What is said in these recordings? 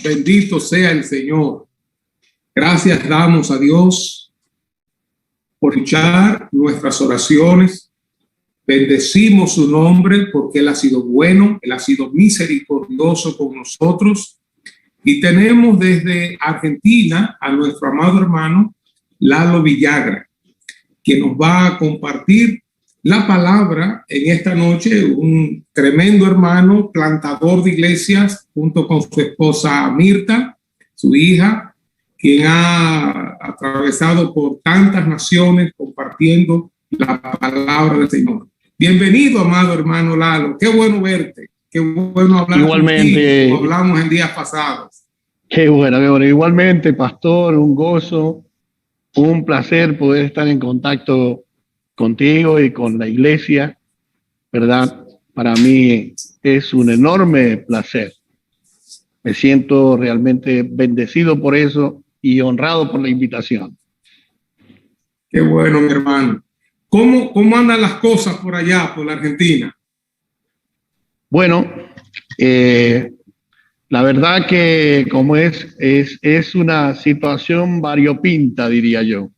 Bendito sea el Señor. Gracias damos a Dios por escuchar nuestras oraciones. Bendecimos su nombre porque Él ha sido bueno, Él ha sido misericordioso con nosotros. Y tenemos desde Argentina a nuestro amado hermano Lalo Villagra, que nos va a compartir la palabra en esta noche, un tremendo hermano, plantador de iglesias, junto con su esposa Mirta, su hija, quien ha atravesado por tantas naciones compartiendo la palabra del Señor. Bienvenido, amado hermano Lalo. Qué bueno verte. Qué bueno hablar igualmente, contigo, como hablamos en días pasados. Qué bueno, qué bueno. Igualmente, pastor, un gozo, un placer poder estar en contacto contigo y con la iglesia, ¿verdad? Para mí es un enorme placer. Me siento realmente bendecido por eso y honrado por la invitación. Qué bueno, mi hermano. ¿Cómo andan las cosas por allá, por la Argentina? Bueno, la verdad que como es una situación variopinta, diría yo.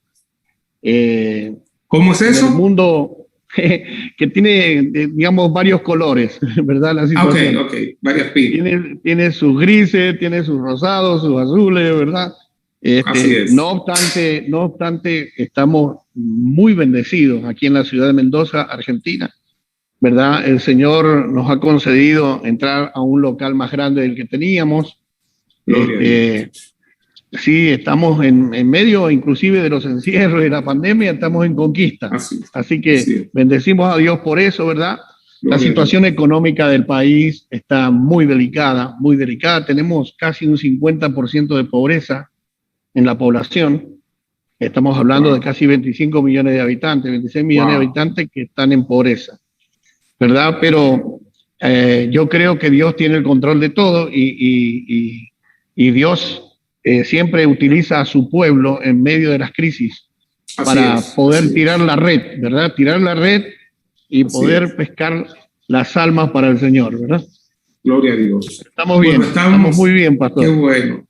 ¿Cómo es eso? En el mundo que tiene, digamos, varios colores, ¿verdad? La situación. Ok, varias pintas. Tiene sus grises, tiene sus rosados, sus azules, ¿verdad? Así es. No obstante, estamos muy bendecidos aquí en la ciudad de Mendoza, Argentina, ¿verdad? El Señor nos ha concedido entrar a un local más grande del que teníamos. Sí, estamos en medio inclusive de los encierros y la pandemia, estamos en conquista. Así que bendecimos a Dios por eso, ¿verdad? La situación económica del país está muy delicada, muy delicada. Tenemos casi un 50% de pobreza en la población. Estamos hablando de casi 25 millones de habitantes, 26 millones de habitantes que están en pobreza, ¿verdad? Pero yo creo que Dios tiene el control de todo y Dios siempre utiliza a su pueblo en medio de las crisis para poder tirar la red, ¿verdad? Tirar la red y poder pescar las almas para el Señor, ¿verdad? Gloria a Dios. Estamos bien, estamos muy bien, pastor. Qué bueno.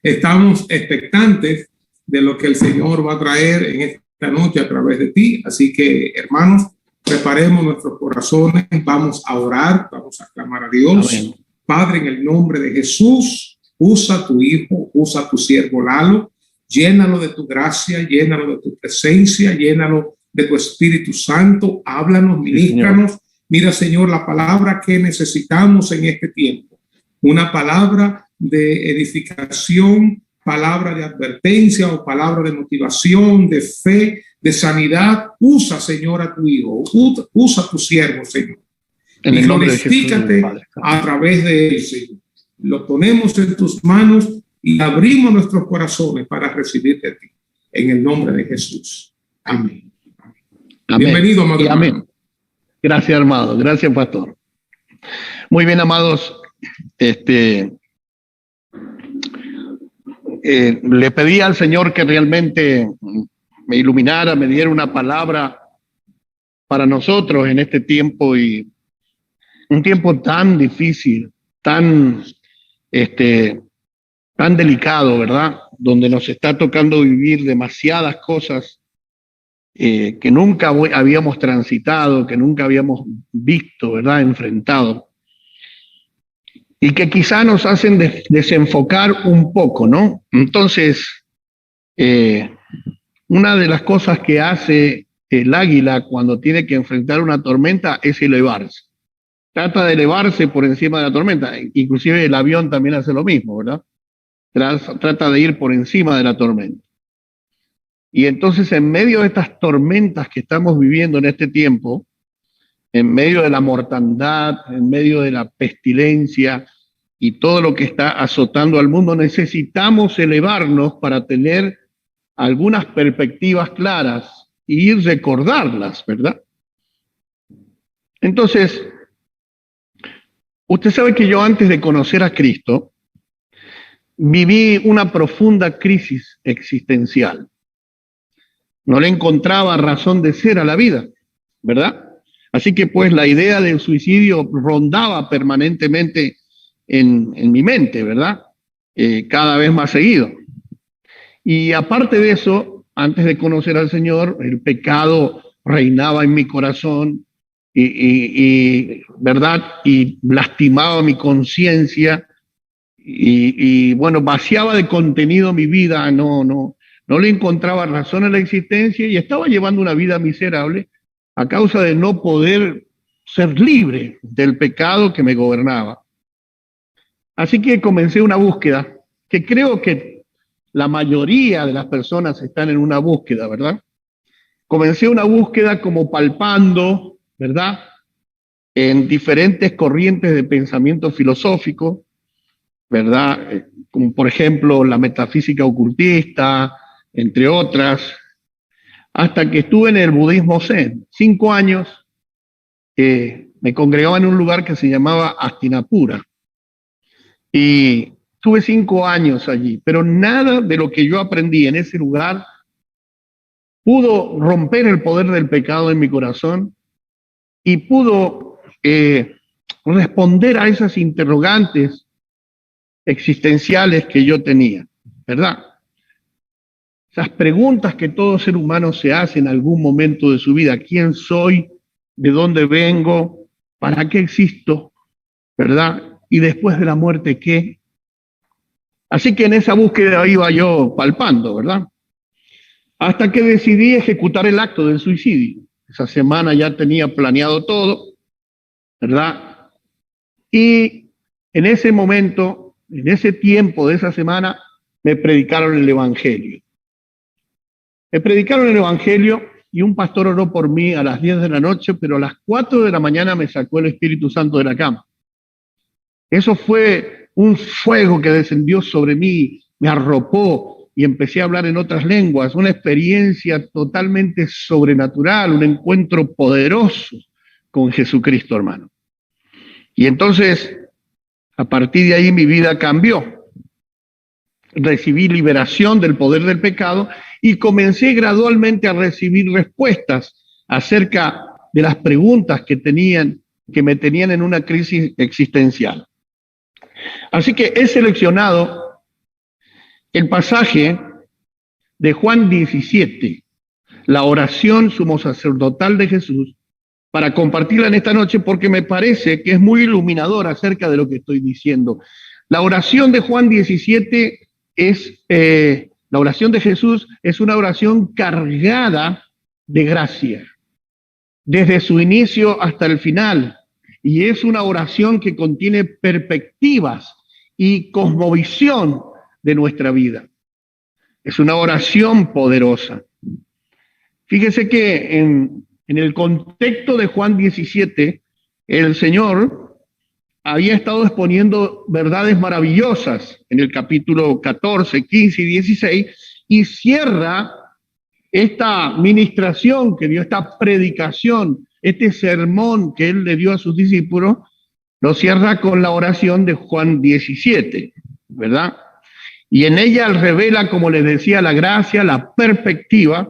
Estamos expectantes de lo que el Señor va a traer en esta noche a través de ti. Así que, hermanos, preparemos nuestros corazones, vamos a orar, vamos a clamar a Dios. Amén. Padre, en el nombre de Jesús, usa a tu hijo, usa a tu siervo Lalo, llénalo de tu gracia, llénalo de tu presencia, llénalo de tu Espíritu Santo, háblanos, ministranos. Mira, Señor, la palabra que necesitamos en este tiempo, una palabra de edificación, palabra de advertencia o palabra de motivación, de fe, de sanidad. Usa, Señor, a tu hijo, usa a tu siervo, Señor. En el nombre de Jesús, a través de él, Señor. Lo ponemos en tus manos y abrimos nuestros corazones para recibirte a ti. En el nombre de Jesús. Amén. Amén. Bienvenido, amado hermano. Amén. Gracias, hermano. Gracias, pastor. Muy bien, amados. Le pedí al Señor que realmente me iluminara, me diera una palabra para nosotros en este tiempo, y un tiempo tan difícil, tan delicado, ¿verdad? Donde nos está tocando vivir demasiadas cosas que nunca habíamos transitado, que nunca habíamos visto, ¿verdad? Enfrentado. Y que quizá nos hacen desenfocar un poco, ¿no? Entonces, una de las cosas que hace el águila cuando tiene que enfrentar una tormenta es elevarse. Trata de elevarse por encima de la tormenta. Inclusive el avión también hace lo mismo, ¿verdad? Trata de ir por encima de la tormenta. Y entonces, en medio de estas tormentas que estamos viviendo en este tiempo, en medio de la mortandad, en medio de la pestilencia y todo lo que está azotando al mundo, necesitamos elevarnos para tener algunas perspectivas claras y recordarlas, ¿verdad? Entonces, usted sabe que yo, antes de conocer a Cristo, viví una profunda crisis existencial. No le encontraba razón de ser a la vida, ¿verdad? Así que pues la idea del suicidio rondaba permanentemente en mi mente, ¿verdad? cada vez más seguido. Y aparte de eso, antes de conocer al Señor, el pecado reinaba en mi corazón ¿verdad? Y lastimaba mi conciencia bueno, vaciaba de contenido mi vida, no le encontraba razón a la existencia y estaba llevando una vida miserable a causa de no poder ser libre del pecado que me gobernaba. Así que comencé una búsqueda, que creo que la mayoría de las personas están en una búsqueda, ¿verdad? Comencé una búsqueda como palpando, ¿verdad? En diferentes corrientes de pensamiento filosófico, ¿verdad? Como por ejemplo la metafísica ocultista, entre otras, hasta que estuve en el budismo zen. 5 años me congregaba en un lugar que se llamaba Hastinapura. Y tuve 5 años allí, pero nada de lo que yo aprendí en ese lugar pudo romper el poder del pecado en mi corazón y pudo responder a esas interrogantes existenciales que yo tenía, ¿verdad? Esas preguntas que todo ser humano se hace en algún momento de su vida. ¿Quién soy? ¿De dónde vengo? ¿Para qué existo? ¿Verdad? ¿Y después de la muerte qué? Así que en esa búsqueda iba yo palpando, ¿verdad? Hasta que decidí ejecutar el acto del suicidio. Esa semana ya tenía planeado todo, ¿verdad? Y en ese momento, en ese tiempo de esa semana, me predicaron el Evangelio. Me predicaron el Evangelio y un pastor oró por mí a las 10 de la noche, pero a las 4 de la mañana me sacó el Espíritu Santo de la cama. Eso fue un fuego que descendió sobre mí, me arropó y empecé a hablar en otras lenguas, una experiencia totalmente sobrenatural, un encuentro poderoso con Jesucristo, hermano. Y entonces, a partir de ahí mi vida cambió. Recibí liberación del poder del pecado y comencé gradualmente a recibir respuestas acerca de las preguntas que me tenían en una crisis existencial. Así que he seleccionado el pasaje de Juan 17, la oración sumo sacerdotal de Jesús, para compartirla en esta noche porque me parece que es muy iluminador acerca de lo que estoy diciendo. La oración de Juan 17 la oración de Jesús es una oración cargada de gracia, desde su inicio hasta el final, y es una oración que contiene perspectivas y cosmovisión de nuestra vida. Es una oración poderosa. Fíjese que en el contexto de Juan 17, el Señor había estado exponiendo verdades maravillosas en el capítulo 14, 15 y 16, y cierra esta ministración que dio, esta predicación, este sermón que él le dio a sus discípulos, lo cierra con la oración de Juan 17, ¿verdad? Y en ella revela, como les decía, la gracia, la perspectiva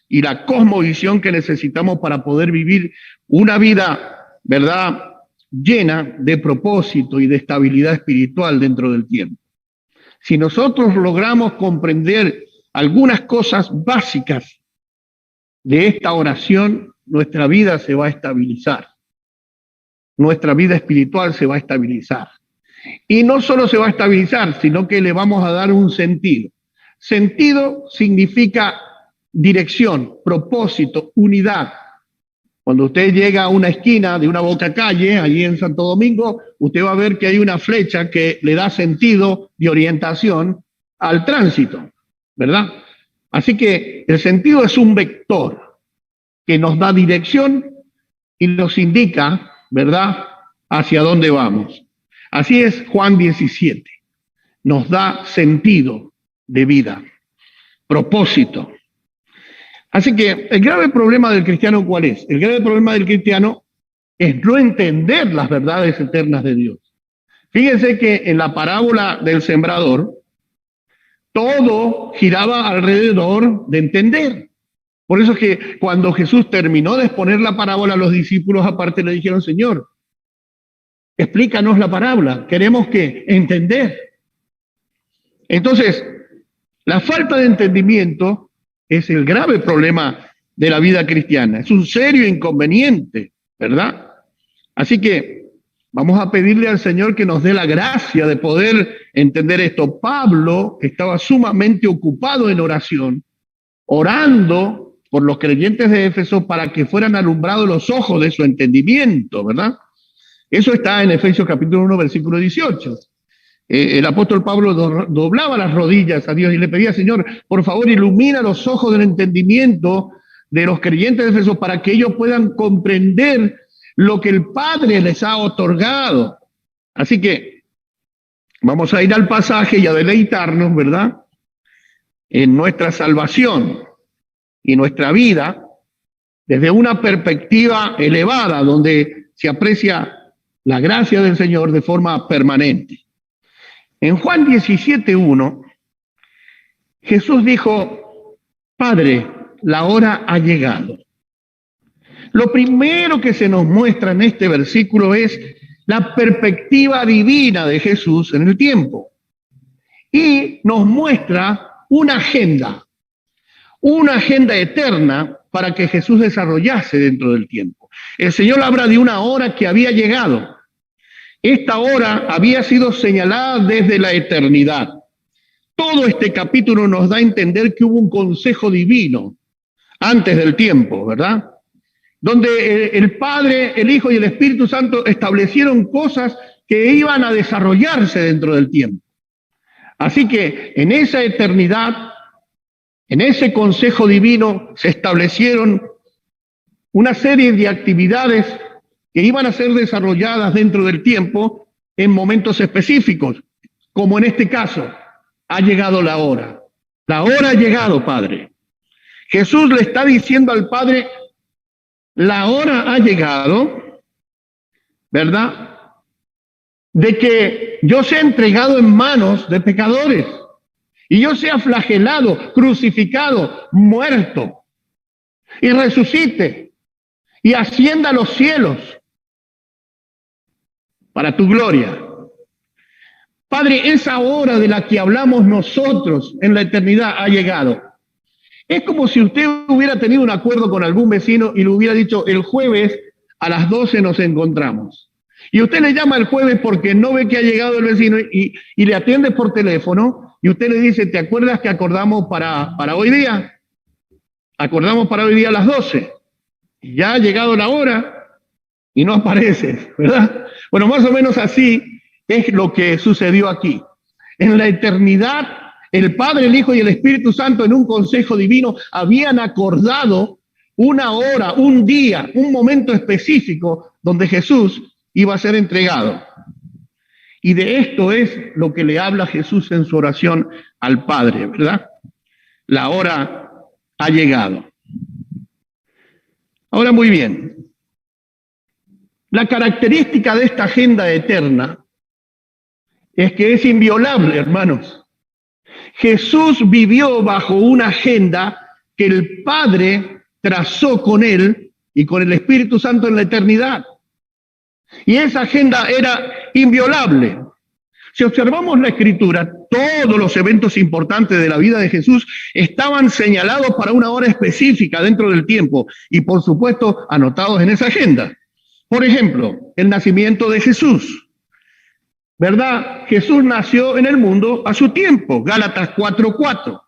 y la cosmovisión que necesitamos para poder vivir una vida, ¿verdad?, llena de propósito y de estabilidad espiritual dentro del tiempo. Si nosotros logramos comprender algunas cosas básicas de esta oración, nuestra vida se va a estabilizar. Nuestra vida espiritual se va a estabilizar. Y no solo se va a estabilizar, sino que le vamos a dar un sentido. Sentido significa dirección, propósito, unidad. Cuando usted llega a una esquina de una boca calle, allí en Santo Domingo, usted va a ver que hay una flecha que le da sentido de orientación al tránsito, ¿verdad? Así que el sentido es un vector que nos da dirección y nos indica, ¿verdad?, hacia dónde vamos. Así es Juan 17. Nos da sentido de vida, propósito. Así que el grave problema del cristiano, ¿cuál es? El grave problema del cristiano es no entender las verdades eternas de Dios. Fíjense que en la parábola del sembrador, todo giraba alrededor de entender. Por eso es que cuando Jesús terminó de exponer la parábola, los discípulos aparte le dijeron: Señor, explícanos la parábola, queremos que entender. Entonces, la falta de entendimiento es el grave problema de la vida cristiana. Es un serio inconveniente, ¿verdad? Así que vamos a pedirle al Señor que nos dé la gracia de poder entender esto. Pablo estaba sumamente ocupado en oración, orando por los creyentes de Éfeso para que fueran alumbrados los ojos de su entendimiento, ¿verdad? Eso está en Efesios capítulo 1, versículo 18. El apóstol Pablo doblaba las rodillas a Dios y le pedía: Señor, por favor, ilumina los ojos del entendimiento de los creyentes de Éfeso para que ellos puedan comprender lo que el Padre les ha otorgado. Así que vamos a ir al pasaje y a deleitarnos, ¿verdad?, en nuestra salvación y nuestra vida desde una perspectiva elevada, donde se aprecia la gracia del Señor de forma permanente. En Juan 17:1, Jesús dijo: Padre, la hora ha llegado. Lo primero que se nos muestra en este versículo es la perspectiva divina de Jesús en el tiempo. Y nos muestra una agenda eterna para que Jesús desarrollase dentro del tiempo. El Señor habla de una hora que había llegado. Esta hora había sido señalada desde la eternidad. Todo este capítulo nos da a entender que hubo un consejo divino antes del tiempo, ¿verdad?, donde el Padre, el Hijo y el Espíritu Santo establecieron cosas que iban a desarrollarse dentro del tiempo. Así que en esa eternidad, en ese consejo divino, se establecieron una serie de actividades que iban a ser desarrolladas dentro del tiempo en momentos específicos, como en este caso. Ha llegado la hora. La hora ha llegado, Padre. Jesús le está diciendo al Padre: la hora ha llegado, ¿verdad?, de que yo sea entregado en manos de pecadores y yo sea flagelado, crucificado, muerto, y resucite y ascienda a los cielos para tu gloria. Padre, esa hora de la que hablamos nosotros en la eternidad ha llegado. Es como si usted hubiera tenido un acuerdo con algún vecino y le hubiera dicho: el jueves a las 12 nos encontramos. Y usted le llama el jueves porque no ve que ha llegado el vecino y le atiende por teléfono y usted le dice: ¿te acuerdas que acordamos para hoy día? Acordamos para hoy día a las 12. Y ya ha llegado la hora y no aparece, ¿verdad? Bueno, más o menos así es lo que sucedió aquí. En la eternidad, el Padre, el Hijo y el Espíritu Santo, en un consejo divino, habían acordado una hora, un día, un momento específico donde Jesús iba a ser entregado. Y de esto es lo que le habla Jesús en su oración al Padre, ¿verdad? La hora ha llegado. Ahora, muy bien. La característica de esta agenda eterna es que es inviolable, hermanos. Jesús vivió bajo una agenda que el Padre trazó con él y con el Espíritu Santo en la eternidad. Y esa agenda era inviolable. Si observamos la Escritura, todos los eventos importantes de la vida de Jesús estaban señalados para una hora específica dentro del tiempo y, por supuesto, anotados en esa agenda. Por ejemplo, el nacimiento de Jesús, ¿verdad? Jesús nació en el mundo a su tiempo, Gálatas 4:4.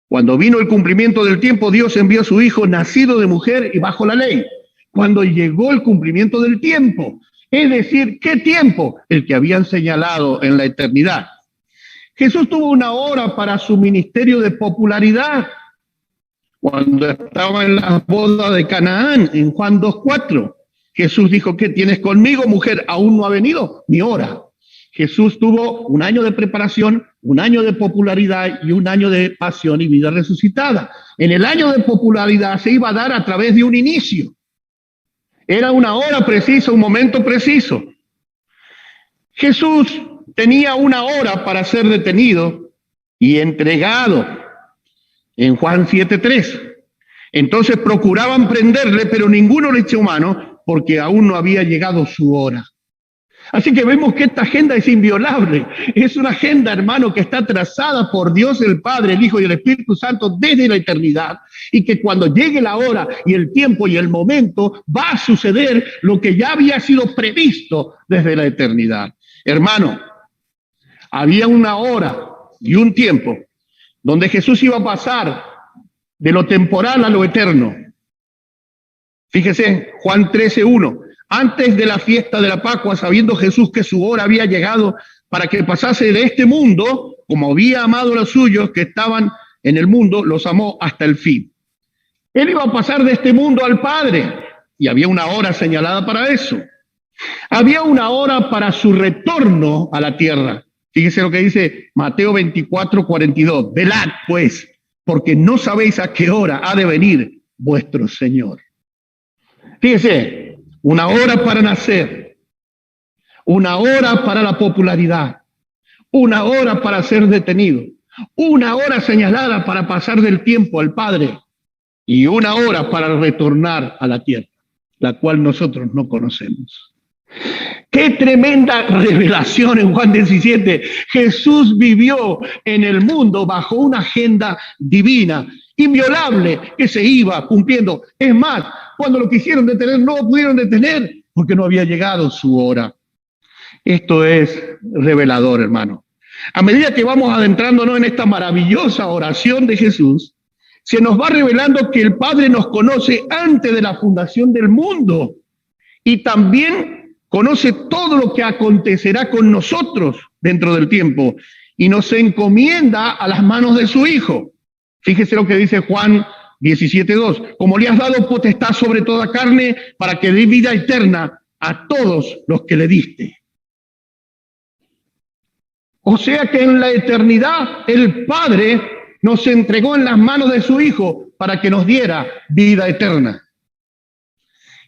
Cuando vino el cumplimiento del tiempo, Dios envió a su Hijo nacido de mujer y bajo la ley. Cuando llegó el cumplimiento del tiempo, es decir, ¿qué tiempo? El que habían señalado en la eternidad. Jesús tuvo una hora para su ministerio de popularidad. Cuando estaba en la boda de Canaán, en Juan 2:4, Jesús dijo: ¿qué tienes conmigo, mujer? Aún no ha venido mi hora. Jesús tuvo un año de preparación, un año de popularidad y un año de pasión y vida resucitada. En el año de popularidad se iba a dar a través de un inicio. Era una hora precisa, un momento preciso. Jesús tenía una hora para ser detenido y entregado en Juan 7:3. Entonces procuraban prenderle, pero ninguno le echó mano porque aún no había llegado su hora. Así que vemos que esta agenda es inviolable. Es una agenda, hermano, que está trazada por Dios el Padre, el Hijo y el Espíritu Santo desde la eternidad. Y que cuando llegue la hora y el tiempo y el momento, va a suceder lo que ya había sido previsto desde la eternidad. Hermano, había una hora y un tiempo donde Jesús iba a pasar de lo temporal a lo eterno. Fíjese, Juan 13:1. Antes de la fiesta de la Pascua, sabiendo Jesús que su hora había llegado para que pasase de este mundo, como había amado a los suyos que estaban en el mundo, los amó hasta el fin. Él iba a pasar de este mundo al Padre, y había una hora señalada para eso. Había una hora para su retorno a la tierra. Fíjese lo que dice Mateo 24:42. Velad, pues, porque no sabéis a qué hora ha de venir vuestro Señor. Fíjese, una hora para nacer, una hora para la popularidad, una hora para ser detenido, una hora señalada para pasar del tiempo al Padre y una hora para retornar a la tierra, la cual nosotros no conocemos. ¡Qué tremenda revelación en Juan 17! Jesús vivió en el mundo bajo una agenda divina, inviolable, que se iba cumpliendo. Es más, cuando lo quisieron detener, no lo pudieron detener porque no había llegado su hora. Esto es revelador, hermano. A medida que vamos adentrándonos en esta maravillosa oración de Jesús, se nos va revelando que el Padre nos conoce antes de la fundación del mundo y también conoce todo lo que acontecerá con nosotros dentro del tiempo y nos encomienda a las manos de su Hijo. Fíjese lo que dice Juan 17:2. Como le has dado potestad sobre toda carne para que dé vida eterna a todos los que le diste. O sea que en la eternidad el Padre nos entregó en las manos de su Hijo para que nos diera vida eterna.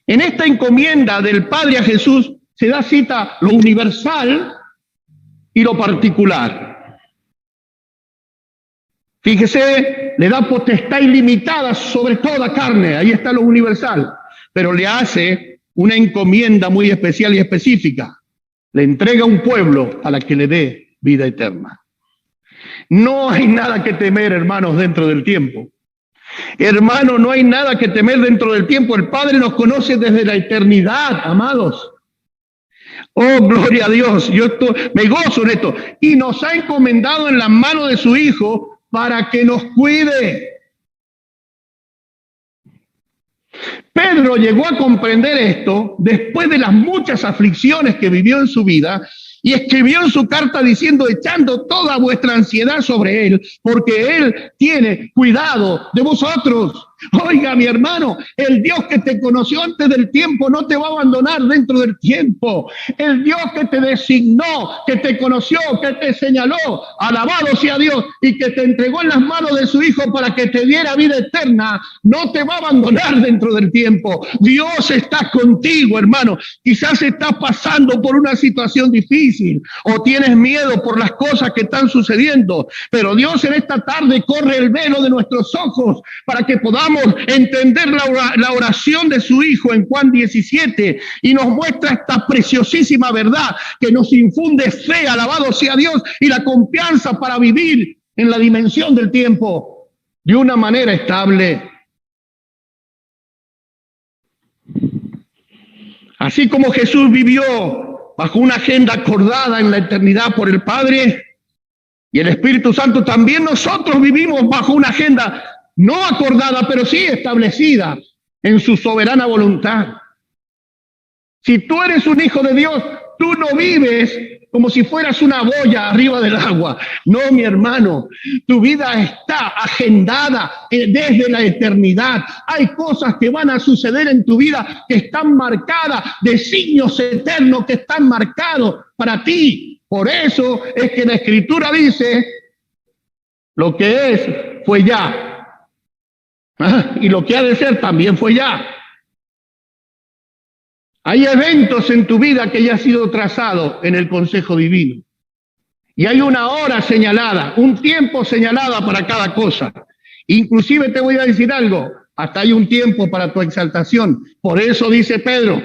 En esta encomienda del Padre a Jesús se da cita lo universal y lo particular. Fíjese, le da potestad ilimitada sobre toda carne, ahí está lo universal, pero le hace una encomienda muy especial y específica. Le entrega un pueblo a la que le dé vida eterna. No hay nada que temer, hermanos, dentro del tiempo. Hermano, no hay nada que temer dentro del tiempo. El Padre nos conoce desde la eternidad, amados. Oh, gloria a Dios. Yo me gozo en esto. Y nos ha encomendado en las manos de su Hijo para que nos cuide. Pedro llegó a comprender esto después de las muchas aflicciones que vivió en su vida y escribió en su carta diciendo, echando toda vuestra ansiedad sobre Él, porque Él tiene cuidado de vosotros. Oiga, mi hermano, el Dios que te conoció antes del tiempo no te va a abandonar dentro del tiempo. El Dios que te designó, que te conoció, que te señaló, alabado sea Dios, y que te entregó en las manos de su Hijo para que te diera vida eterna, no te va a abandonar dentro del tiempo. Dios está contigo, hermano. Quizás estás pasando por una situación difícil o tienes miedo por las cosas que están sucediendo, pero Dios en esta tarde corre el velo de nuestros ojos para que podamos entender la oración de su Hijo en Juan 17 y nos muestra esta preciosísima verdad que nos infunde fe, alabado sea Dios, y la confianza para vivir en la dimensión del tiempo de una manera estable. Así como Jesús vivió bajo una agenda acordada en la eternidad por el Padre y el Espíritu Santo, también nosotros vivimos bajo una agenda no acordada, pero sí establecida en su soberana voluntad. Si tú eres un hijo de Dios, tú no vives como si fueras una boya arriba del agua. No, mi hermano, tu vida está agendada desde la eternidad. Hay cosas que van a suceder en tu vida que están marcadas, designios eternos que están marcados para ti. Por eso es que la Escritura dice, lo que es, fue ya. Y lo que ha de ser también fue ya. Hay eventos en tu vida que ya han sido trazados en el consejo divino. Y hay una hora señalada, un tiempo señalado para cada cosa. Inclusive te voy a decir algo, hasta hay un tiempo para tu exaltación. Por eso dice Pedro,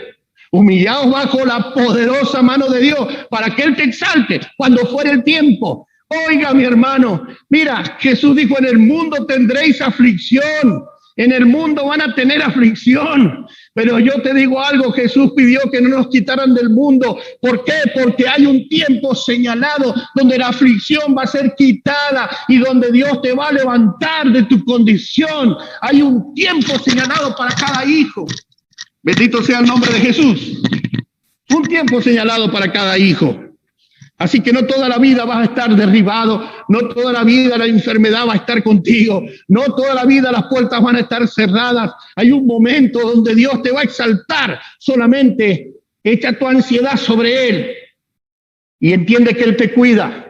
Humillaos bajo la poderosa mano de Dios para que Él te exalte cuando fuere el tiempo. Oiga, mi hermano, mira, Jesús dijo, en el mundo tendréis aflicción. En el mundo van a tener aflicción, pero yo te digo algo, Jesús pidió que no nos quitaran del mundo. ¿Por qué? Porque hay un tiempo señalado donde la aflicción va a ser quitada y donde Dios te va a levantar de tu condición. Hay un tiempo señalado para cada hijo. Bendito sea el nombre de Jesús. Un tiempo señalado para cada hijo. Así que no toda la vida vas a estar derribado, no toda la vida la enfermedad va a estar contigo, no toda la vida las puertas van a estar cerradas. Hay un momento donde Dios te va a exaltar. Solamente echa tu ansiedad sobre Él y entiende que Él te cuida.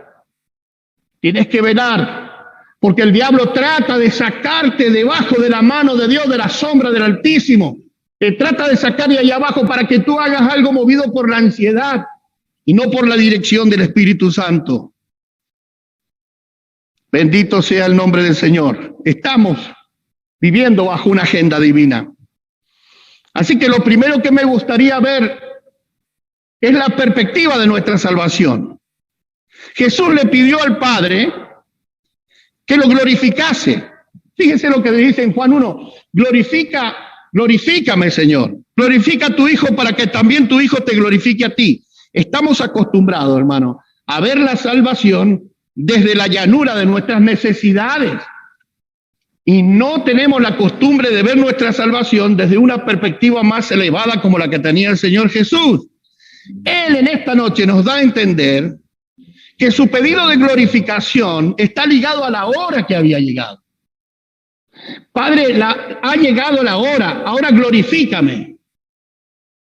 Tienes que velar, porque el diablo trata de sacarte debajo de la mano de Dios, de la sombra del Altísimo. Te trata de sacar de allá abajo para que tú hagas algo movido por la ansiedad y no por la dirección del Espíritu Santo. Bendito sea el nombre del Señor. Estamos viviendo bajo una agenda divina. Así que lo primero que me gustaría ver es la perspectiva de nuestra salvación. Jesús le pidió al Padre que lo glorificase. Fíjese lo que dice en Juan 1. Glorifícame, Señor. Glorifica a tu Hijo para que también tu Hijo te glorifique a ti. Estamos acostumbrados, hermano, a ver la salvación desde la llanura de nuestras necesidades. Y no tenemos la costumbre de ver nuestra salvación desde una perspectiva más elevada como la que tenía el Señor Jesús. Él en esta noche nos da a entender que su pedido de glorificación está ligado a la hora que había llegado. Padre, ha llegado la hora, ahora glorifícame.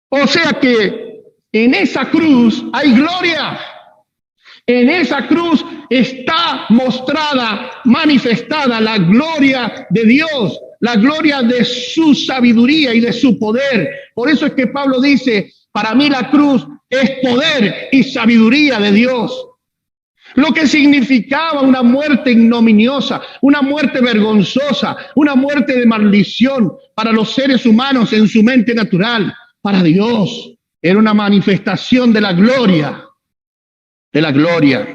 O sea que en esa cruz hay gloria. En esa cruz está mostrada, manifestada la gloria de Dios, la gloria de su sabiduría y de su poder. Por eso es que Pablo dice, para mí la cruz es poder y sabiduría de Dios. Lo que significaba una muerte ignominiosa, una muerte vergonzosa, una muerte de maldición para los seres humanos en su mente natural. Para Dios era una manifestación de la gloria, de la gloria.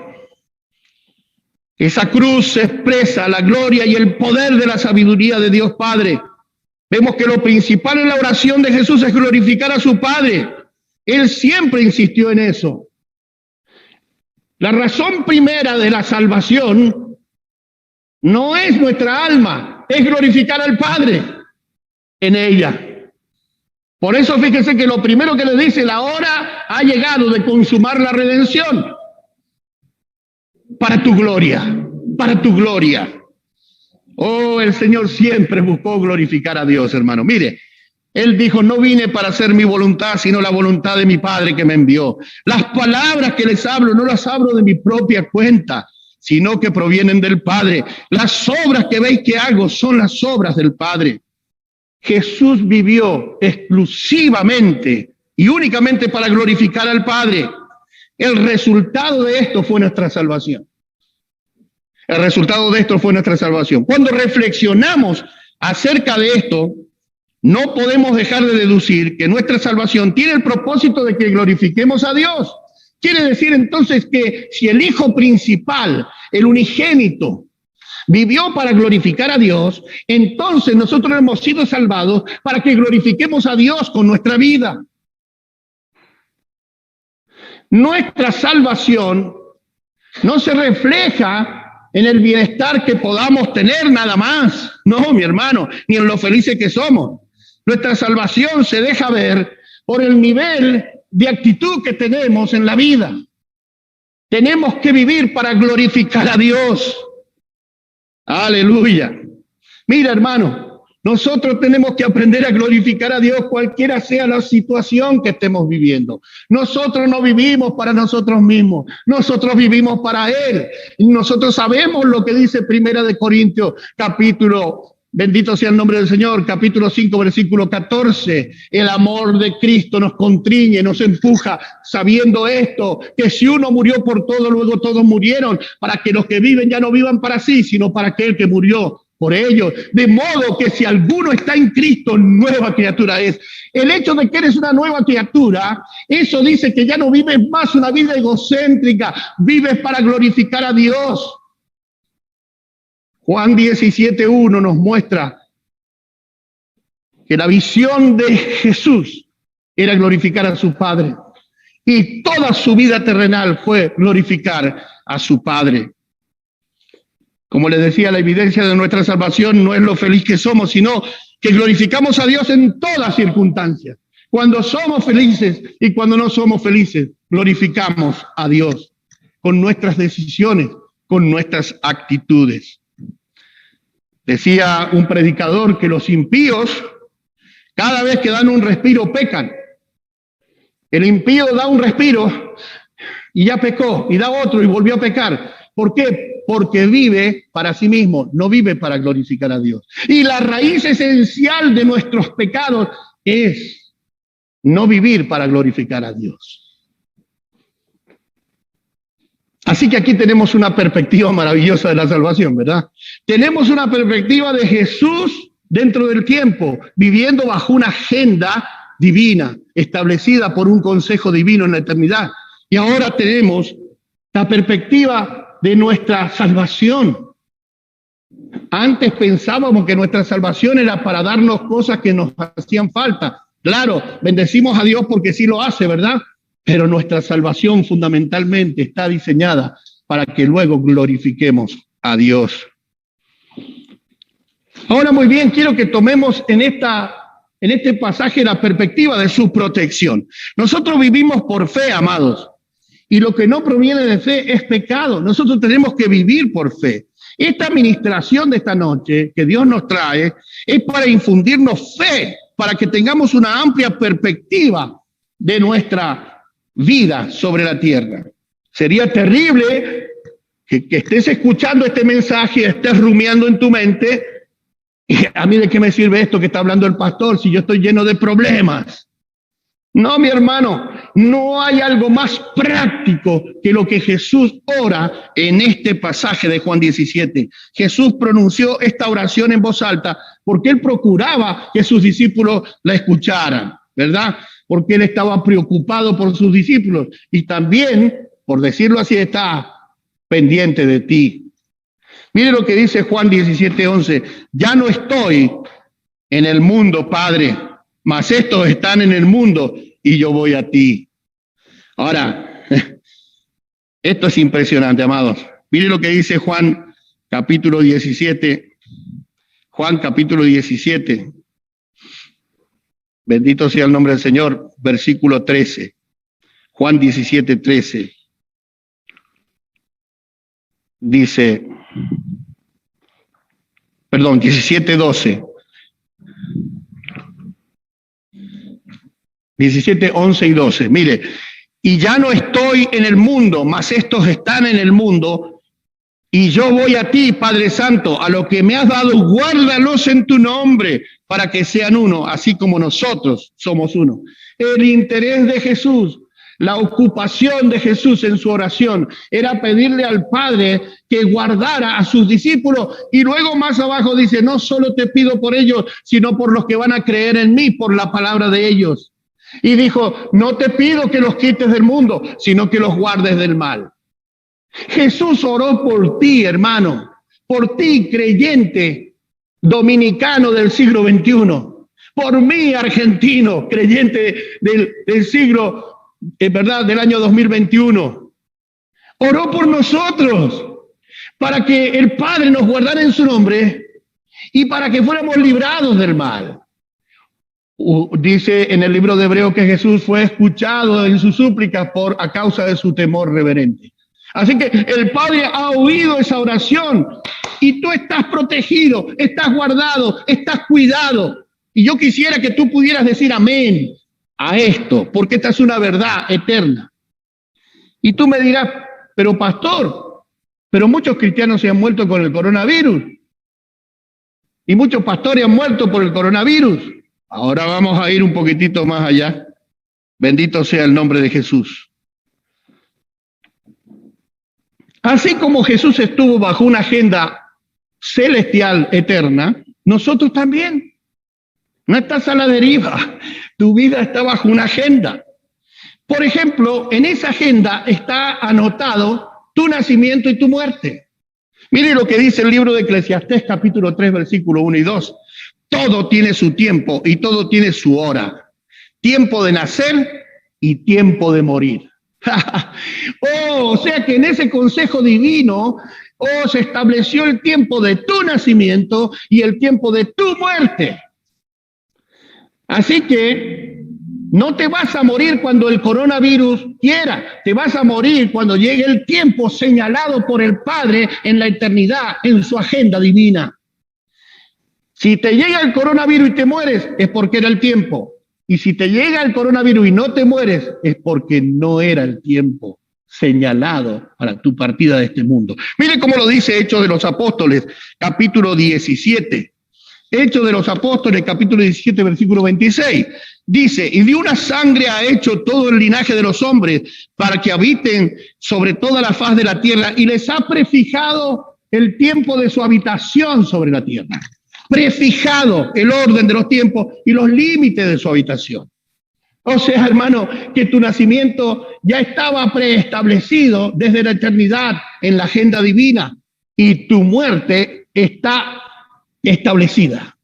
Esa cruz expresa la gloria y el poder de la sabiduría de Dios Padre. Vemos que lo principal en la oración de Jesús es glorificar a su Padre. Él siempre insistió en eso. La razón primera de la salvación no es nuestra alma, es glorificar al Padre en ella. Por eso fíjese que lo primero que le dice, la hora ha llegado de consumar la redención. Para tu gloria, para tu gloria. Oh, el Señor siempre buscó glorificar a Dios, hermano. Mire, Él dijo, no vine para hacer mi voluntad, sino la voluntad de mi Padre que me envió. Las palabras que les hablo, no las hablo de mi propia cuenta, sino que provienen del Padre. Las obras que veis que hago son las obras del Padre. Jesús vivió exclusivamente y únicamente para glorificar al Padre. El resultado de esto fue nuestra salvación. El resultado de esto fue nuestra salvación. Cuando reflexionamos acerca de esto, no podemos dejar de deducir que nuestra salvación tiene el propósito de que glorifiquemos a Dios. Quiere decir entonces que si el Hijo principal, el unigénito, vivió para glorificar a Dios, entonces nosotros hemos sido salvados para que glorifiquemos a Dios con nuestra vida. Nuestra salvación no se refleja en el bienestar que podamos tener nada más. No, mi hermano, ni en lo felices que somos. Nuestra salvación se deja ver por el nivel de actitud que tenemos en la vida. Tenemos que vivir para glorificar a Dios. Aleluya. Mira, hermano, nosotros tenemos que aprender a glorificar a Dios cualquiera sea la situación que estemos viviendo. Nosotros no vivimos para nosotros mismos, nosotros vivimos para Él. Y nosotros sabemos lo que dice Primera de Corintios, capítulo, bendito sea el nombre del Señor, capítulo 5, versículo 14. El amor de Cristo nos constriñe, nos empuja, sabiendo esto, que si uno murió por todo, luego todos murieron, para que los que viven ya no vivan para sí, sino para aquel que murió por ellos. De modo que si alguno está en Cristo, nueva criatura es. El hecho de que eres una nueva criatura, eso dice que ya no vives más una vida egocéntrica, vives para glorificar a Dios. Juan 17:1 nos muestra que la visión de Jesús era glorificar a su Padre. Y toda su vida terrenal fue glorificar a su Padre. Como les decía, la evidencia de nuestra salvación no es lo feliz que somos, sino que glorificamos a Dios en todas circunstancias. Cuando somos felices y cuando no somos felices, glorificamos a Dios con nuestras decisiones, con nuestras actitudes. Decía un predicador que los impíos, cada vez que dan un respiro, pecan. El impío da un respiro y ya pecó, y da otro y volvió a pecar. ¿Por qué? Porque vive para sí mismo, no vive para glorificar a Dios. Y la raíz esencial de nuestros pecados es no vivir para glorificar a Dios. Así que aquí tenemos una perspectiva maravillosa de la salvación, ¿verdad? Tenemos una perspectiva de Jesús dentro del tiempo, viviendo bajo una agenda divina, establecida por un consejo divino en la eternidad. Y ahora tenemos la perspectiva de nuestra salvación. Antes pensábamos que nuestra salvación era para darnos cosas que nos hacían falta. Claro, bendecimos a Dios porque sí lo hace, ¿verdad? Pero nuestra salvación fundamentalmente está diseñada para que luego glorifiquemos a Dios. Ahora muy bien, quiero que tomemos en este pasaje la perspectiva de su protección. Nosotros vivimos por fe, amados, y lo que no proviene de fe es pecado. Nosotros tenemos que vivir por fe. Esta administración de esta noche que Dios nos trae es para infundirnos fe, para que tengamos una amplia perspectiva de nuestra vida sobre la tierra. Sería terrible que estés escuchando este mensaje, estés rumiando en tu mente, y a mí de qué me sirve esto que está hablando el pastor si yo estoy lleno de problemas. No, mi hermano, no hay algo más práctico que lo que Jesús ora en este pasaje de Juan 17. Jesús pronunció esta oración en voz alta porque él procuraba que sus discípulos la escucharan, ¿verdad? Porque él estaba preocupado por sus discípulos y también, por decirlo así, está pendiente de ti. Mire lo que dice Juan 17:11. Ya no estoy en el mundo, Padre, mas estos están en el mundo y yo voy a ti. Ahora, esto es impresionante, amados. Mire lo que dice Juan capítulo 17. Juan capítulo 17. Bendito sea el nombre del Señor. Versículo 13. Juan 17:13. Dice, perdón, 17:12. 17, 11 y 12. Mire, y ya no estoy en el mundo, mas estos están en el mundo, y yo voy a ti, Padre Santo, a lo que me has dado, guárdalos en tu nombre, para que sean uno, así como nosotros somos uno. El interés de Jesús, la ocupación de Jesús en su oración, era pedirle al Padre que guardara a sus discípulos, y luego más abajo dice, no solo te pido por ellos, sino por los que van a creer en mí, por la palabra de ellos. Y dijo, no te pido que los quites del mundo, sino que los guardes del mal. Jesús oró por ti, hermano, por ti, creyente dominicano del siglo XXI, por mí, argentino, creyente del siglo, ¿verdad?, del año 2021. Oró por nosotros, para que el Padre nos guardara en su nombre y para que fuéramos librados del mal. Dice en el libro de Hebreos que Jesús fue escuchado en sus súplicas a causa de su temor reverente. Así que el Padre ha oído esa oración y tú estás protegido, estás guardado, estás cuidado. Y yo quisiera que tú pudieras decir amén a esto, porque esta es una verdad eterna. Y tú me dirás, pero pastor, pero muchos cristianos se han muerto con el coronavirus. Y muchos pastores han muerto por el coronavirus. Ahora vamos a ir un poquitito más allá. Bendito sea el nombre de Jesús. Así como Jesús estuvo bajo una agenda celestial eterna, nosotros también. No estás a la deriva. Tu vida está bajo una agenda. Por ejemplo, en esa agenda está anotado tu nacimiento y tu muerte. Mire lo que dice el libro de Eclesiastés, capítulo 3, versículo 1 y 2. Todo tiene su tiempo y todo tiene su hora. Tiempo de nacer y tiempo de morir. O sea que en ese consejo divino se estableció el tiempo de tu nacimiento y el tiempo de tu muerte. Así que no te vas a morir cuando el coronavirus quiera, te vas a morir cuando llegue el tiempo señalado por el Padre en la eternidad, en su agenda divina. Si te llega el coronavirus y te mueres, es porque era el tiempo. Y si te llega el coronavirus y no te mueres, es porque no era el tiempo señalado para tu partida de este mundo. Mire cómo lo dice Hechos de los Apóstoles, capítulo 17. Hechos de los Apóstoles, capítulo 17, versículo 26. Dice, y de una sangre ha hecho todo el linaje de los hombres para que habiten sobre toda la faz de la tierra y les ha prefijado el tiempo de su habitación sobre la tierra. Prefijado el orden de los tiempos y los límites de su habitación. O sea, hermano, que tu nacimiento ya estaba preestablecido desde la eternidad en la agenda divina y tu muerte está establecida.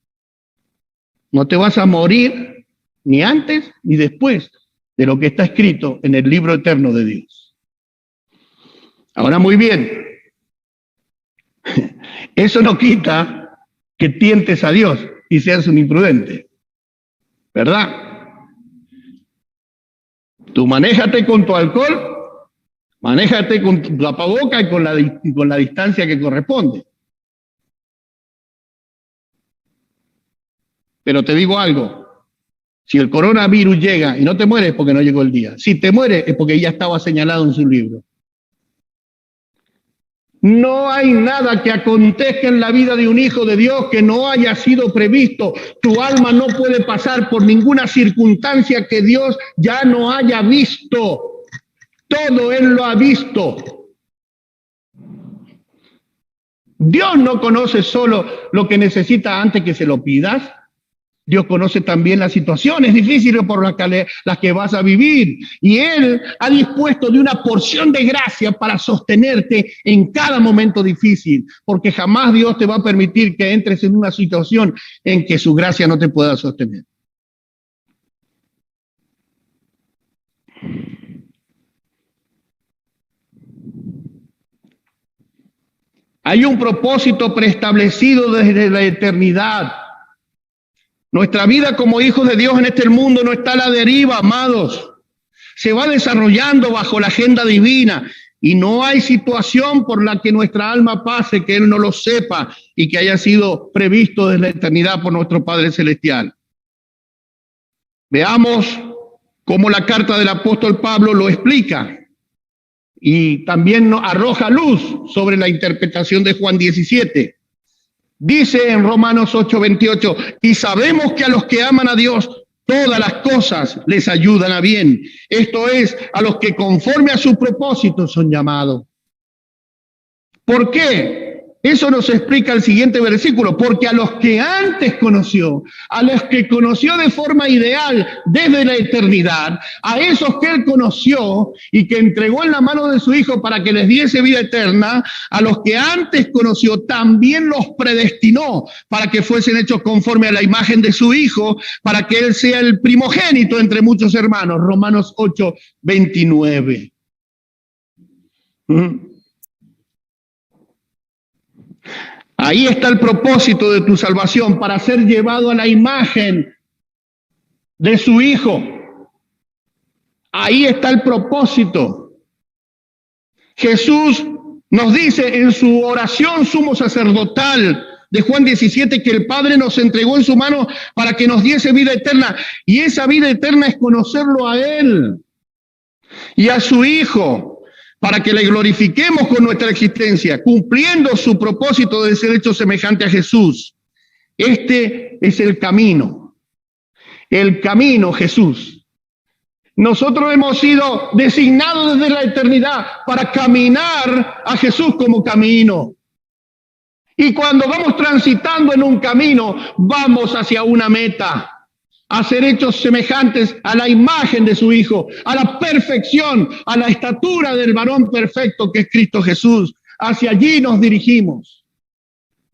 No te vas a morir ni antes ni después de lo que está escrito en el libro eterno de Dios. Ahora, muy bien, eso no quita que tientes a Dios y seas un imprudente, ¿verdad? Tú manéjate con tu alcohol, manéjate con tu tapaboca y con la distancia que corresponde. Pero te digo algo, si el coronavirus llega y no te mueres es porque no llegó el día. Si te mueres es porque ya estaba señalado en su libro. No hay nada que acontezca en la vida de un hijo de Dios que no haya sido previsto. Tu alma no puede pasar por ninguna circunstancia que Dios ya no haya visto. Todo Él lo ha visto. Dios no conoce solo lo que necesita antes que se lo pidas. Dios conoce también las situaciones difíciles por las que vas a vivir. Y Él ha dispuesto de una porción de gracia para sostenerte en cada momento difícil. Porque jamás Dios te va a permitir que entres en una situación en que su gracia no te pueda sostener. Hay un propósito preestablecido desde la eternidad. Nuestra vida como hijos de Dios en este mundo no está a la deriva, amados. Se va desarrollando bajo la agenda divina y no hay situación por la que nuestra alma pase que Él no lo sepa y que haya sido previsto desde la eternidad por nuestro Padre Celestial. Veamos cómo la carta del apóstol Pablo lo explica y también nos arroja luz sobre la interpretación de Juan 17. Dice en Romanos 8:28, y sabemos que a los que aman a Dios, todas las cosas les ayudan a bien. Esto es, a los que conforme a su propósito son llamados. ¿Por qué? Eso nos explica el siguiente versículo. Porque a los que antes conoció, a los que conoció de forma ideal desde la eternidad, a esos que Él conoció y que entregó en la mano de su Hijo para que les diese vida eterna, a los que antes conoció también los predestinó para que fuesen hechos conforme a la imagen de su Hijo, para que Él sea el primogénito entre muchos hermanos. Romanos 8:29. Ahí está el propósito de tu salvación, para ser llevado a la imagen de su Hijo. Ahí está el propósito. Jesús nos dice en su oración sumo sacerdotal de Juan 17 que el Padre nos entregó en su mano para que nos diese vida eterna. Y esa vida eterna es conocerlo a Él y a su Hijo, para que le glorifiquemos con nuestra existencia, cumpliendo su propósito de ser hecho semejante a Jesús. Este es el camino, Jesús. Nosotros hemos sido designados desde la eternidad para caminar a Jesús como camino. Y cuando vamos transitando en un camino, vamos hacia una meta. A ser hechos semejantes a la imagen de su Hijo, a la perfección, a la estatura del varón perfecto que es Cristo Jesús. Hacia allí nos dirigimos.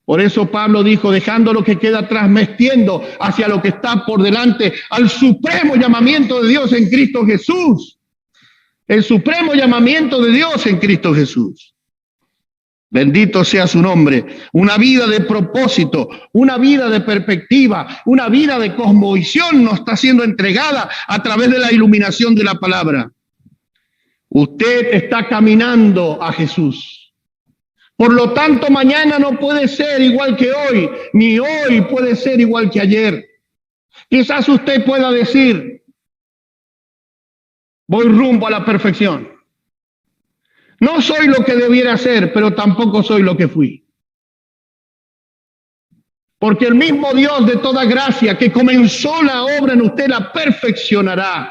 Por eso Pablo dijo, dejando lo que queda atrás, metiendo hacia lo que está por delante, al supremo llamamiento de Dios en Cristo Jesús. El supremo llamamiento de Dios en Cristo Jesús. Bendito sea su nombre. Una vida de propósito, una vida de perspectiva, una vida de cosmovisión nos está siendo entregada a través de la iluminación de la palabra. Usted está caminando a Jesús. Por lo tanto, mañana no puede ser igual que hoy, ni hoy puede ser igual que ayer. Quizás usted pueda decir, voy rumbo a la perfección. No soy lo que debiera ser, pero tampoco soy lo que fui. Porque el mismo Dios de toda gracia que comenzó la obra en usted la perfeccionará.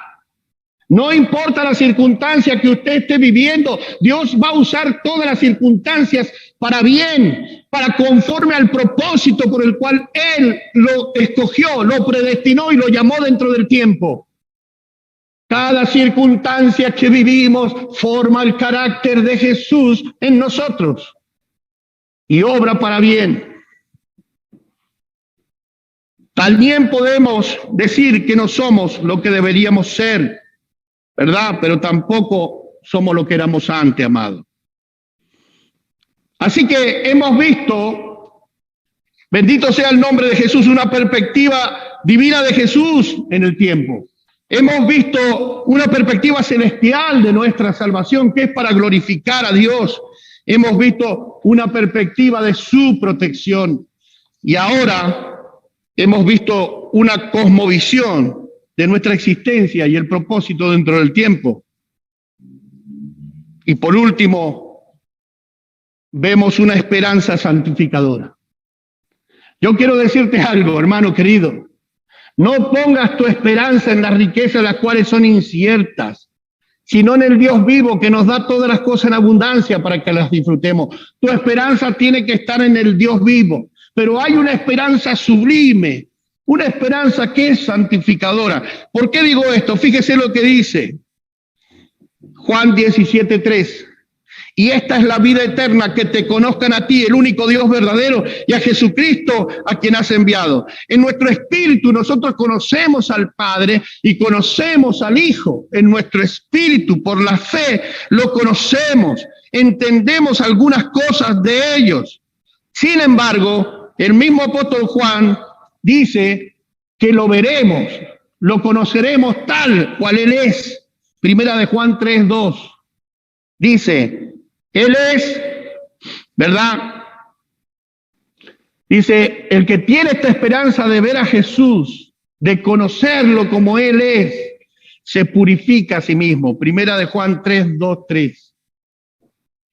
No importa la circunstancia que usted esté viviendo, Dios va a usar todas las circunstancias para bien, para conforme al propósito por el cual Él lo escogió, lo predestinó y lo llamó dentro del tiempo. Cada circunstancia que vivimos forma el carácter de Jesús en nosotros y obra para bien. También podemos decir que no somos lo que deberíamos ser, ¿verdad? Pero tampoco somos lo que éramos antes, amado. Así que hemos visto, bendito sea el nombre de Jesús, una perspectiva divina de Jesús en el tiempo. Hemos visto una perspectiva celestial de nuestra salvación, que es para glorificar a Dios. Hemos visto una perspectiva de su protección. Y ahora hemos visto una cosmovisión de nuestra existencia y el propósito dentro del tiempo. Y por último, vemos una esperanza santificadora. Yo quiero decirte algo, hermano querido. No pongas tu esperanza en las riquezas, las cuales son inciertas, sino en el Dios vivo que nos da todas las cosas en abundancia para que las disfrutemos. Tu esperanza tiene que estar en el Dios vivo, pero hay una esperanza sublime, una esperanza que es santificadora. ¿Por qué digo esto? Fíjese lo que dice Juan 17:3. Y esta es la vida eterna, que te conozcan a ti, el único Dios verdadero, y a Jesucristo a quien has enviado. En nuestro espíritu nosotros conocemos al Padre y conocemos al Hijo. En nuestro espíritu, por la fe, lo conocemos, entendemos algunas cosas de ellos. Sin embargo, el mismo apóstol Juan dice que lo veremos, lo conoceremos tal cual Él es. Primera de Juan 3:2. Dice, Él es, ¿verdad? Dice, el que tiene esta esperanza de ver a Jesús, de conocerlo como Él es, se purifica a sí mismo. Primera de Juan 3:2-3.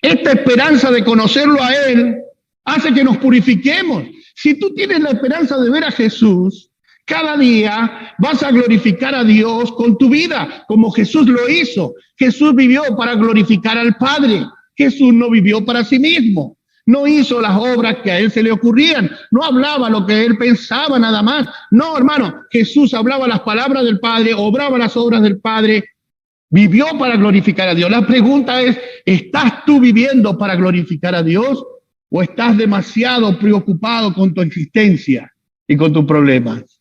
Esta esperanza de conocerlo a Él hace que nos purifiquemos. Si tú tienes la esperanza de ver a Jesús, cada día vas a glorificar a Dios con tu vida, como Jesús lo hizo. Jesús vivió para glorificar al Padre. Jesús no vivió para sí mismo. No hizo las obras que a Él se le ocurrían. No hablaba lo que Él pensaba nada más. No, hermano, Jesús hablaba las palabras del Padre, obraba las obras del Padre. Vivió para glorificar a Dios. La pregunta es, ¿estás tú viviendo para glorificar a Dios o estás demasiado preocupado con tu existencia y con tus problemas?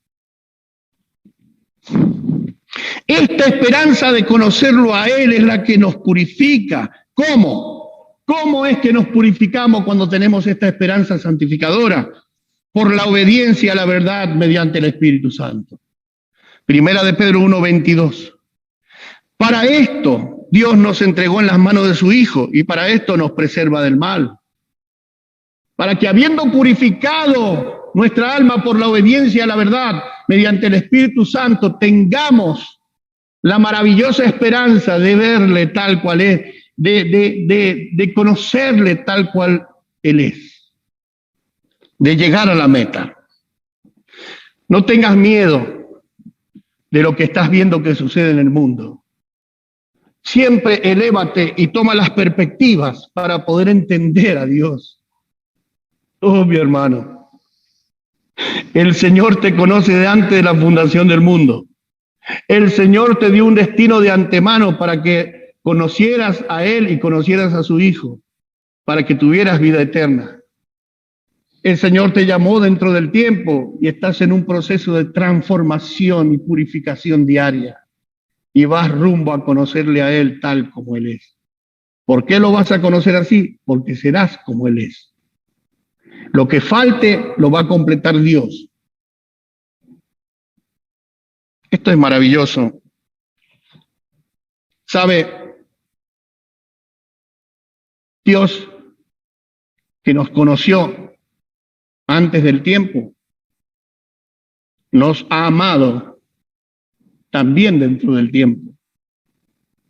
Esta esperanza de conocerlo a Él es la que nos purifica. ¿Cómo? ¿Cómo es que nos purificamos cuando tenemos esta esperanza santificadora? Por la obediencia a la verdad mediante el Espíritu Santo. Primera de Pedro 1:22. Para esto Dios nos entregó en las manos de su Hijo y para esto nos preserva del mal. Para que habiendo purificado nuestra alma por la obediencia a la verdad mediante el Espíritu Santo, tengamos la maravillosa esperanza de verle tal cual es, de conocerle tal cual Él es, de llegar a la meta. No tengas miedo de lo que estás viendo que sucede en el mundo. Siempre elévate y toma las perspectivas para poder entender a Dios. Oh, mi hermano, el Señor te conoce de antes de la fundación del mundo. El Señor te dio un destino de antemano para que conocieras a Él y conocieras a su Hijo, para que tuvieras vida eterna. El Señor te llamó dentro del tiempo y estás en un proceso de transformación y purificación diaria. Y vas rumbo a conocerle a Él tal como Él es. ¿Por qué lo vas a conocer así? Porque serás como Él es. Lo que falte lo va a completar Dios. Esto es maravilloso. ¿Sabe? Dios, que nos conoció antes del tiempo, nos ha amado también dentro del tiempo.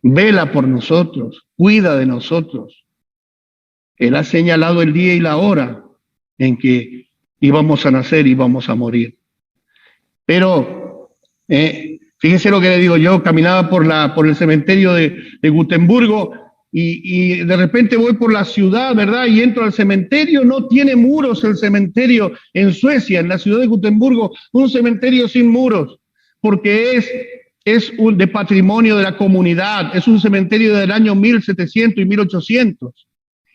Vela por nosotros, cuida de nosotros. Él ha señalado el día y la hora en que íbamos a nacer y íbamos a morir. Pero fíjese lo que le digo, yo caminaba por el cementerio de Gotemburgo y de repente voy por la ciudad, ¿verdad? Y entro al cementerio, no tiene muros el cementerio en Suecia, en la ciudad de Gotemburgo, un cementerio sin muros, porque es de patrimonio de la comunidad, es un cementerio del año 1700 y 1800.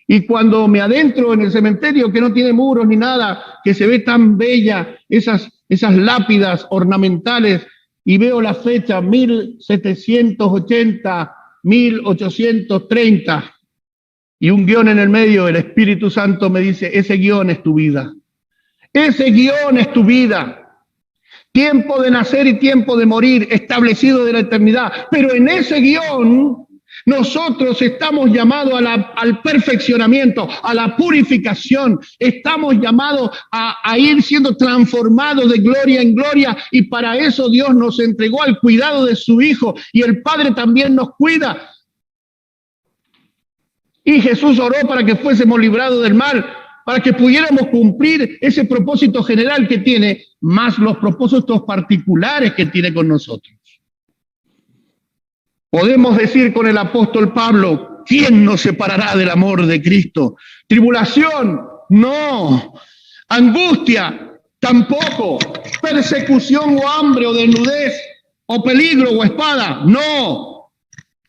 Y cuando me adentro en el cementerio, que no tiene muros ni nada, que se ve tan bella esas lápidas ornamentales, y veo la fecha 1780, 1830, y un guión en el medio, el Espíritu Santo me dice, ese guión es tu vida. Ese guión es tu vida. Tiempo de nacer y tiempo de morir, establecido de la eternidad. Pero en ese guión nosotros estamos llamados al perfeccionamiento, a la purificación. Estamos llamados a ir siendo transformados de gloria en gloria, y para eso Dios nos entregó al cuidado de su Hijo, y el Padre también nos cuida. Y Jesús oró para que fuésemos librados del mal, para que pudiéramos cumplir ese propósito general que tiene, más los propósitos particulares que tiene con nosotros. Podemos decir con el apóstol Pablo, ¿quién nos separará del amor de Cristo? ¿Tribulación? No. ¿Angustia? Tampoco. ¿Persecución o hambre o desnudez o peligro o espada? No.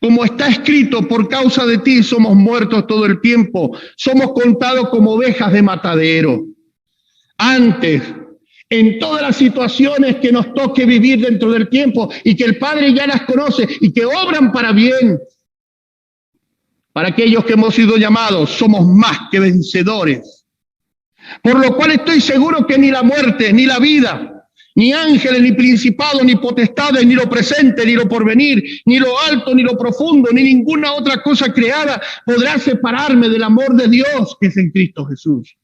Como está escrito, por causa de ti somos muertos todo el tiempo, somos contados como ovejas de matadero. Antes, en todas las situaciones que nos toque vivir dentro del tiempo y que el Padre ya las conoce y que obran para bien, para aquellos que hemos sido llamados, somos más que vencedores. Por lo cual estoy seguro que ni la muerte, ni la vida, ni ángeles, ni principados, ni potestades, ni lo presente, ni lo porvenir, ni lo alto, ni lo profundo, ni ninguna otra cosa creada podrá separarme del amor de Dios que es en Cristo Jesús.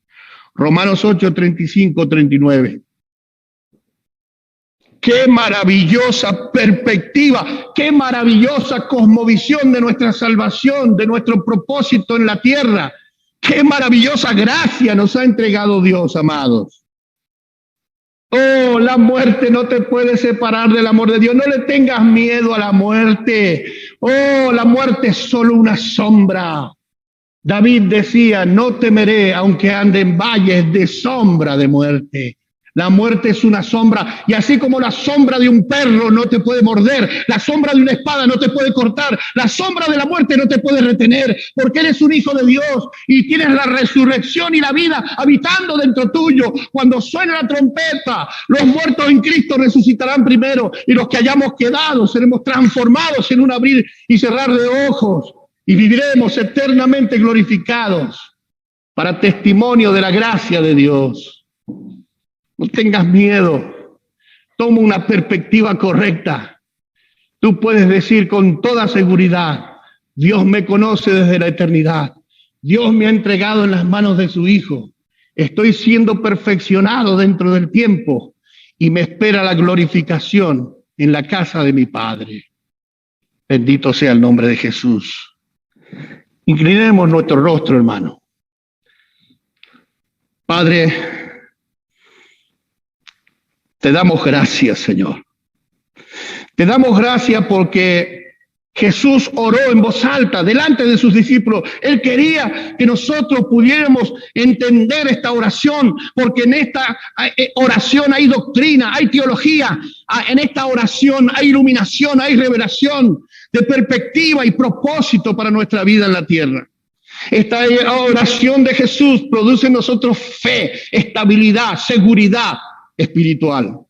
Romanos 8, 35, 39. Qué maravillosa perspectiva, qué maravillosa cosmovisión de nuestra salvación, de nuestro propósito en la tierra. Qué maravillosa gracia nos ha entregado Dios, amados. Oh, la muerte no te puede separar del amor de Dios. No le tengas miedo a la muerte. Oh, la muerte es solo una sombra. David decía, no temeré aunque ande en valles de sombra de muerte. La muerte es una sombra, y así como la sombra de un perro no te puede morder, la sombra de una espada no te puede cortar, la sombra de la muerte no te puede retener, porque eres un hijo de Dios y tienes la resurrección y la vida habitando dentro tuyo. Cuando suene la trompeta, los muertos en Cristo resucitarán primero, y los que hayamos quedado seremos transformados en un abrir y cerrar de ojos, y viviremos eternamente glorificados para testimonio de la gracia de Dios. No tengas miedo, toma una perspectiva correcta. Tú puedes decir con toda seguridad, Dios me conoce desde la eternidad. Dios me ha entregado en las manos de su Hijo. Estoy siendo perfeccionado dentro del tiempo y me espera la glorificación en la casa de mi Padre. Bendito sea el nombre de Jesús. Inclinemos nuestro rostro, hermano. Padre, te damos gracias, Señor. Te damos gracias porque Jesús oró en voz alta delante de sus discípulos. Él quería que nosotros pudiéramos entender esta oración, porque en esta oración hay doctrina, hay teología, en esta oración hay iluminación, hay revelación de perspectiva y propósito para nuestra vida en la tierra. Esta oración de Jesús produce en nosotros fe, estabilidad, seguridad espiritual.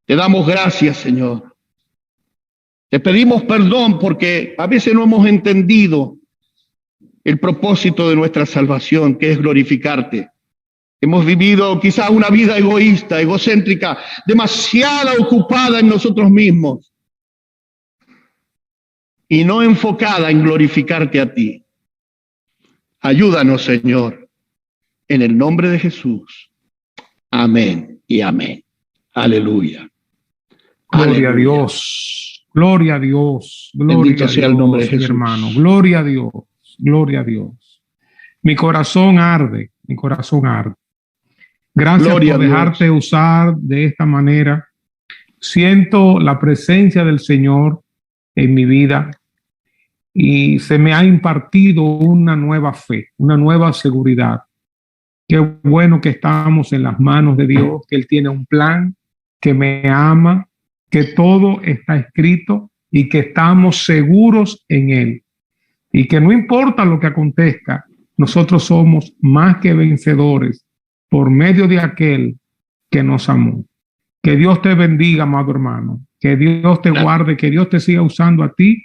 Te damos gracias, Señor. Te pedimos perdón porque a veces no hemos entendido el propósito de nuestra salvación, que es glorificarte. Hemos vivido quizás una vida egoísta, egocéntrica, demasiado ocupada en nosotros mismos y no enfocada en glorificarte a ti. Ayúdanos, Señor, en el nombre de Jesús. Amén y amén. Aleluya. Gloria a Dios. Gloria a Dios, gloria a Dios, el nombre de Jesús. Hermano, gloria a Dios, gloria a Dios. Mi corazón arde, mi corazón arde. Gracias por dejarte usar de esta manera. Siento la presencia del Señor en mi vida y se me ha impartido una nueva fe, una nueva seguridad. Qué bueno que estamos en las manos de Dios, que Él tiene un plan, que me ama, que todo está escrito y que estamos seguros en Él. Y que no importa lo que acontezca, nosotros somos más que vencedores por medio de aquel que nos amó. Que Dios te bendiga, amado hermano. Que Dios te guarde, que Dios te siga usando a ti,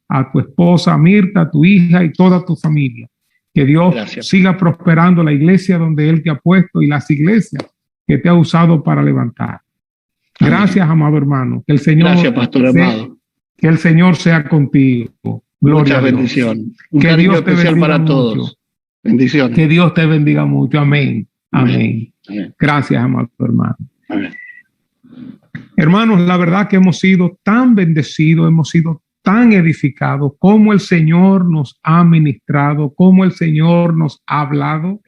a tu esposa Mirta, a tu hija y toda tu familia. Que Dios siga prosperando la iglesia donde Él te ha puesto y las iglesias que te ha usado para levantar. Gracias, amado hermano. Que el Señor, gracias, pastor amado. Que el Señor sea contigo. Gloria a Dios. Bendición. Que Dios te bendiga para mucho. Todos. Bendiciones. Que Dios te bendiga mucho. Amén. Amén. Amén. Gracias, amado hermano. Amén. Hermanos, la verdad que hemos sido tan bendecidos, hemos sido tan edificados, como el Señor nos ha ministrado, como el Señor nos ha hablado.